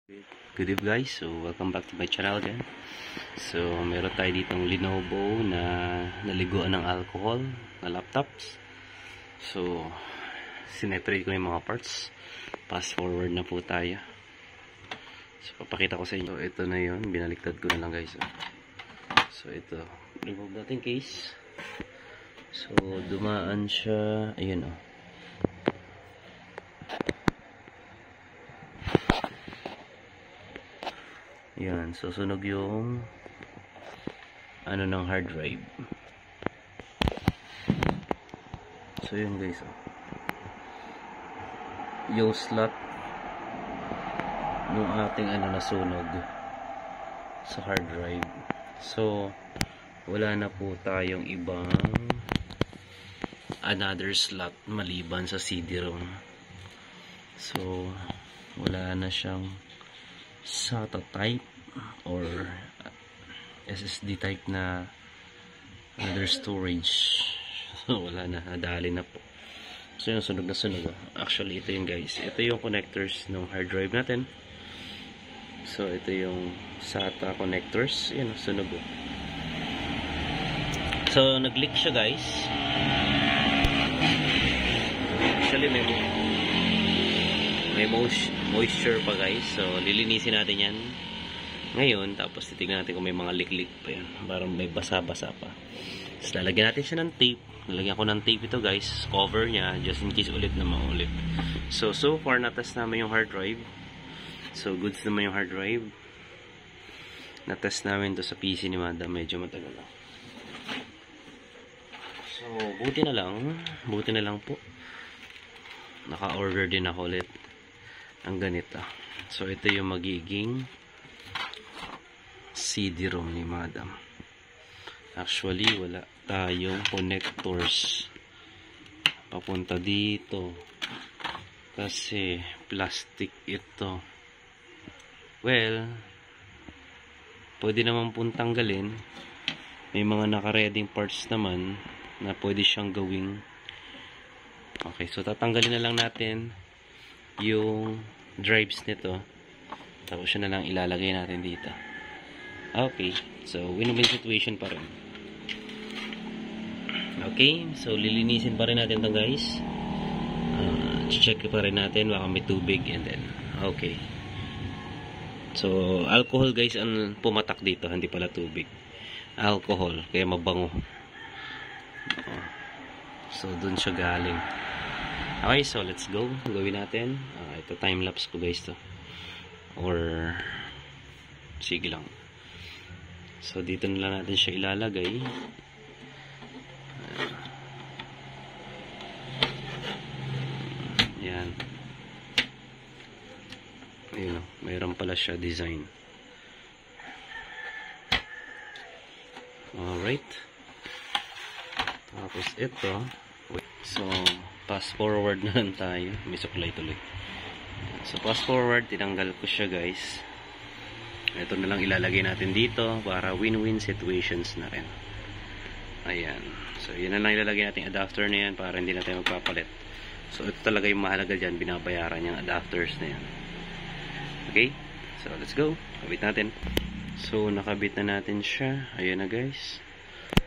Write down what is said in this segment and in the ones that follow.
Good evening guys, so welcome back to my channel again. So meron tayo ditong Lenovo na naliguan ng alcohol na laptops. So sineparate ko yung mga parts. Fast forward na po tayo. So papakita ko sa inyo. So, ito na yun, binaliktad ko na lang guys. So ito, remove natin case. So dumaan siya, ayun oh. Yan, susunog yung ano ng hard drive. So yun guys, oh. Yung slot nung ating ano nasunog sa hard drive. So wala na po tayong ibang another slot maliban sa CD-ROM. So wala na siyang SATA type or SSD type na other storage. So wala na, nadali na po. So yung sunog na sunog. Actually ito yung guys, ito yung connectors ng hard drive natin. So ito yung SATA connectors. Yan, sunog. So nag-leak siya guys. Actually may moisture pa guys, so lilinisin natin yan ngayon, tapos titignan natin kung may mga leak pa yan, parang may basa-basa pa. Tapos lalagyan natin siya ng tape. Lalagyan ko ng tape ito guys, cover niya just in case ulit na maulit. So far natest namin yung hard drive. So goods naman yung hard drive. Natest namin to sa PC ni Madam, medyo matagal lang. So buti na lang po naka-order din ako ulit ang ganito. So ito yung magiging CD-ROM ni Madam. Actually wala tayong connectors papunta dito kasi plastic ito. Well, pwede naman pong tanggalin. May mga naka-reading parts naman na pwede siyang gawing. Okay, so tatanggalin na lang natin yung drives nito, tapos yun na lang ilalagay natin dito. Okay, so win-win situation pa rin. Okay, so lilinisin pa rin natin to guys. Check pa rin natin, baka may tubig, and then okay. So alcohol guys ang pumatak dito, hindi pala tubig. Alcohol, kaya mabango. So dun siya galing. Okay, so let's go. Gawin natin. Ito time-lapse ko guys to. Or sige lang. So dito na lang natin siya ilalagay. Yan. Ayun, mayroon pala siya design. Alright. Tapos ito. Wait. So fast forward na lang tayo. May suklay tuloy. So fast forward, tinanggal ko siya guys. Ito na lang ilalagay natin dito para win-win situations na rin. Ayan. So yun na lang ilalagay natin adapter na yan para hindi na tayo magpapalit. So ito talaga yung mahalaga dyan, binabayaran yung adapters na yan. Okay? So let's go. Kabit natin. So nakabit na natin siya. Ayan na guys.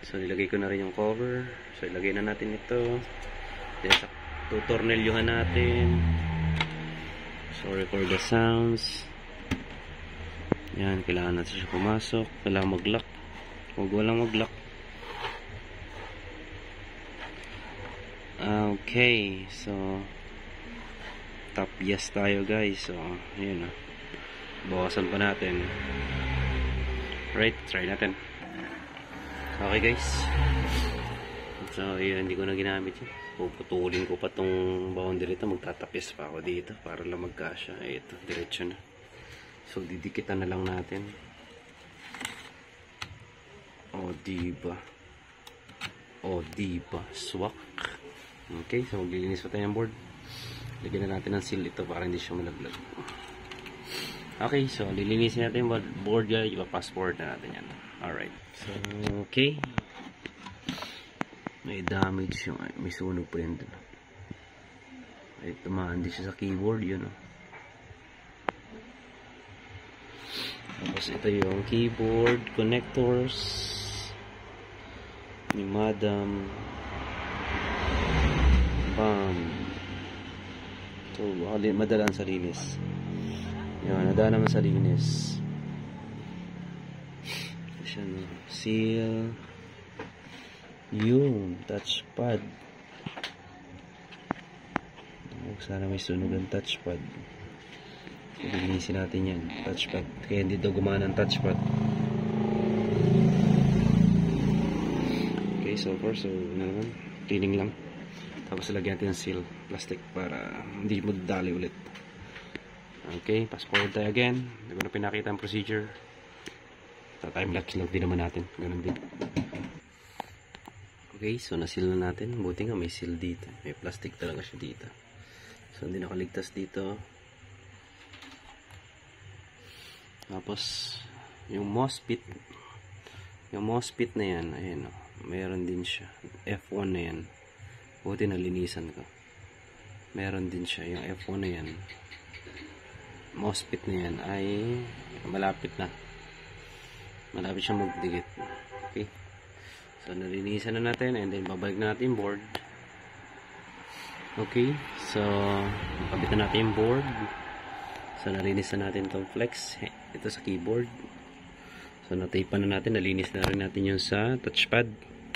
So nilagay ko na rin yung cover. So ilagay na natin ito. Then tutornelyuhan natin. So record the sounds. Yan, kailangan natin siya pumasok. Kailangan mag-lock. Huwag walang mag-lock. Okay, so top yes tayo guys. So yun o. Bawasan pa natin. Right, try natin. Okay guys. So yun, hindi ko na ginamit yun. Puputulin ko pa tong boundary ito. Magtatapis pa ako dito para lang magkasya. Ito, diretso na. So didikitan na lang natin. O diba? O diba? Swak. Okay, so maglilinis pa tayo ng board. Lagyan na natin ng seal ito para hindi siya malaglag. Okay, so lilinisin natin yung board guys. Ipa-passport na natin yan. Alright. So okay. May damage yung, may sunog pa yun dun. Ay, tumaan din siya sa keyboard yun. Tapos ito yung keyboard connectors ni Madam. Bam. So, madalang sa linis. Yan, nadaan naman sa linis. Siya, no? Seal. Yung touchpad. Sana may sunog ang touchpad. Linisin natin yan, touchpad. Kaya hindi daw gumana ang touchpad. Okay, so far, naman, cleaning lang. Tapos lagyan natin ng seal, plastic, para hindi mo dali ulit. Okay, fast forward tayo again. Hindi ko na pinakita ang procedure. Time lapse lang din naman natin. Ganun din. Okay, so na-seal na natin. Buti nga may seal dito. May plastic talaga siya dito. So, hindi nakaligtas dito. Tapos, yung MOSFET na yan, ayan o, meron din siya. F1 na yan. Buti nalinisan ko. Meron din siya. Yung F1 na yan, MOSFET na yan, ay malapit na. Malapit siya magdikit. Okay. So, nalinisan na natin, and then babalik na natin yung board. Okay, so nakabit na natin yung board. So nalinis na natin itong flex ito sa keyboard. So natape na natin, nalinis na rin natin yung sa touchpad.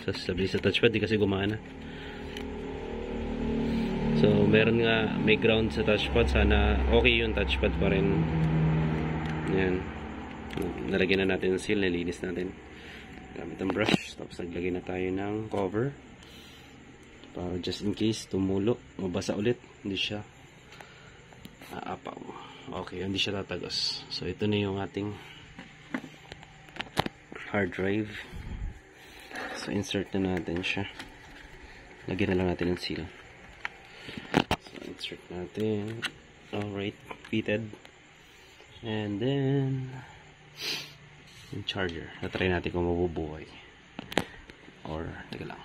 So sabi sa touchpad di kasi gumana. So meron nga, may ground sa touchpad. Sana okay yung touchpad pa rin. Yan, nalagyan na natin yung seal, nalinis natin gamit ang brush. Tapos naglagay na tayo ng cover para just in case tumulo, mabasa ulit, hindi siya aapaw. Okay, hindi siya tatagos. So ito na yung ating hard drive. So insert na natin siya. Lagyan na lang natin ng seal. So insert natin. Alright, fitted. And then yung charger. Natry natin kung mabubuhay. Or, teka lang.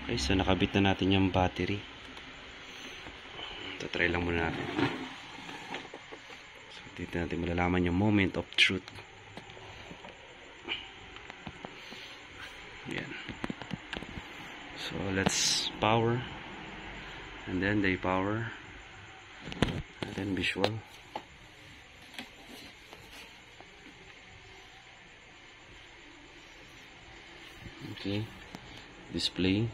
Okay, so nakabit na natin yung battery. Ito, try lang muna natin. So, dito natin malalaman yung moment of truth. Yan. So, let's power. And then, they power. And then, visual. Okay. Display.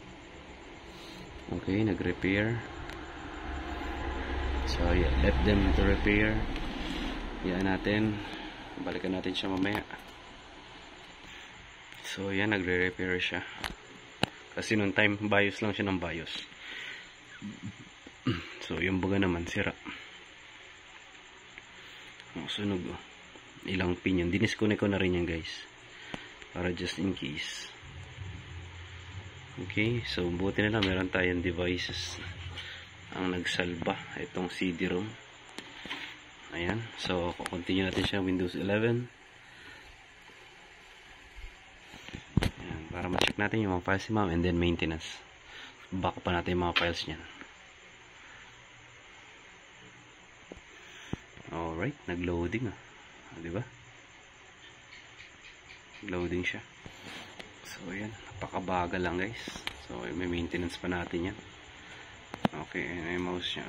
Okay, nag-repair. So, yeah, let them to repair. Yan natin. Balikan natin siya mamaya. So, yan, nagre-repair siya. Kasi nung time, BIOS lang siya ng BIOS. So, yung baga naman, sira. Oh, sunog. Oh. Ilang pin yun. Dinisconnect ko na rin yan, guys. Para just in case. Okay, so buti na lang meron tayong devices ang nagsalba itong CD-ROM. Ayan, so continue natin siya Windows 11. Ayan, para ma-check natin yung mga files ni ma'am and then maintenance. Backup pa natin yung mga files niyan. Alright, nag-loading diba? Loading siya. So ayan, napakabagal lang guys. So may maintenance pa natin yan. Okay, ayan yung mouse niya.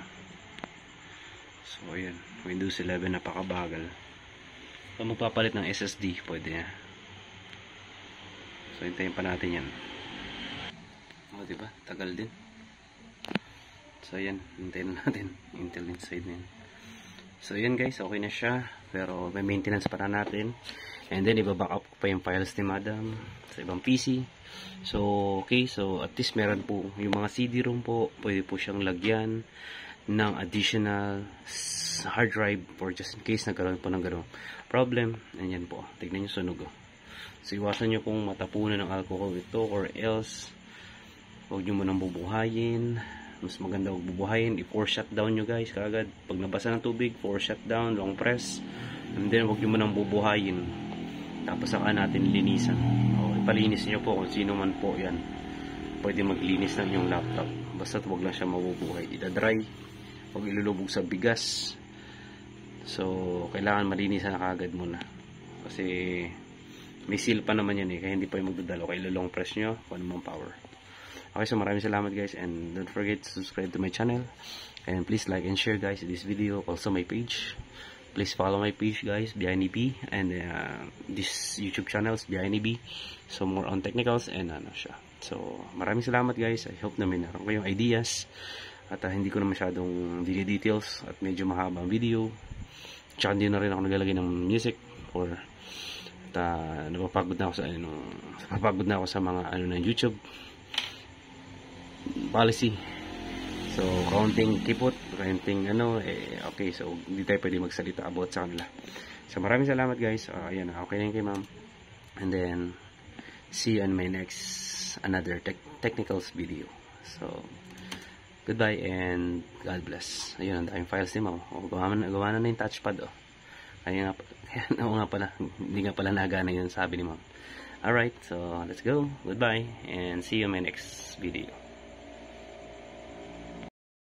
So ayan, Windows 11 napakabagal. Kung magpapalit ng SSD, pwede na. So hintayin pa natin yan. O diba, tagal din. So ayan, hintayin natin Intel inside na yan. So ayan guys, okay na siya. Pero may maintenance pa na natin. And then iba-backup ko pa yung files ni Madam sa ibang PC. So okay, so at least meron po yung mga CD-ROM po, pwede po siyang lagyan ng additional hard drive for just in case nagkaroon po ng ganong problem. Ayan po, tignan nyo sunog. So iwasan nyo kung matapunan ng alcohol ito or else huwag nyo munang bubuhayin. Mas maganda huwag bubuhayin, i-force shutdown nyo guys kagad. Pag nabasa ng tubig, force shutdown, long press, and then huwag nyo munang bubuhayin. Tapos saka natin linisan. O, ipalinis nyo po kung sino man po yan. Pwede maglinis ng yung laptop. Basta huwag lang siya mabubuhay. Ida-dry. Huwag ilulubog sa bigas. So, kailangan malinisan na kagad muna. Kasi, may seal pa naman yan eh. Kaya hindi pa yung magdadalo. Kaya long press nyo kung anumang power. Okay, so maraming salamat guys. And don't forget to subscribe to my channel. And please like and share guys this video. Also my page. Please follow my page guys, BNB. And this YouTube channel is BNB. So, more on technicals and ano siya. So, maraming salamat guys. I hope na may naroon kayong ideas. At hindi ko na masyadong video details. At medyo mahaba ang video. Tsaka hindi na rin ako naglalagay ng music or napapagod na ako sa mga ano ng YouTube policy. So counting kipot, counting okay, so hindi tayo pwede magsalita about sa kanila. So maraming salamat guys. Ayan, okay na yun kay ma'am. And then see you on my next another technicals video. So goodbye and God bless. Ayun, ang daming files ni ma'am. Gawa na yung touchpad oh. Kaya nga pala, hindi nga pala nagana yun sabi ni ma'am. Alright, so let's go. Goodbye and see you in my next video.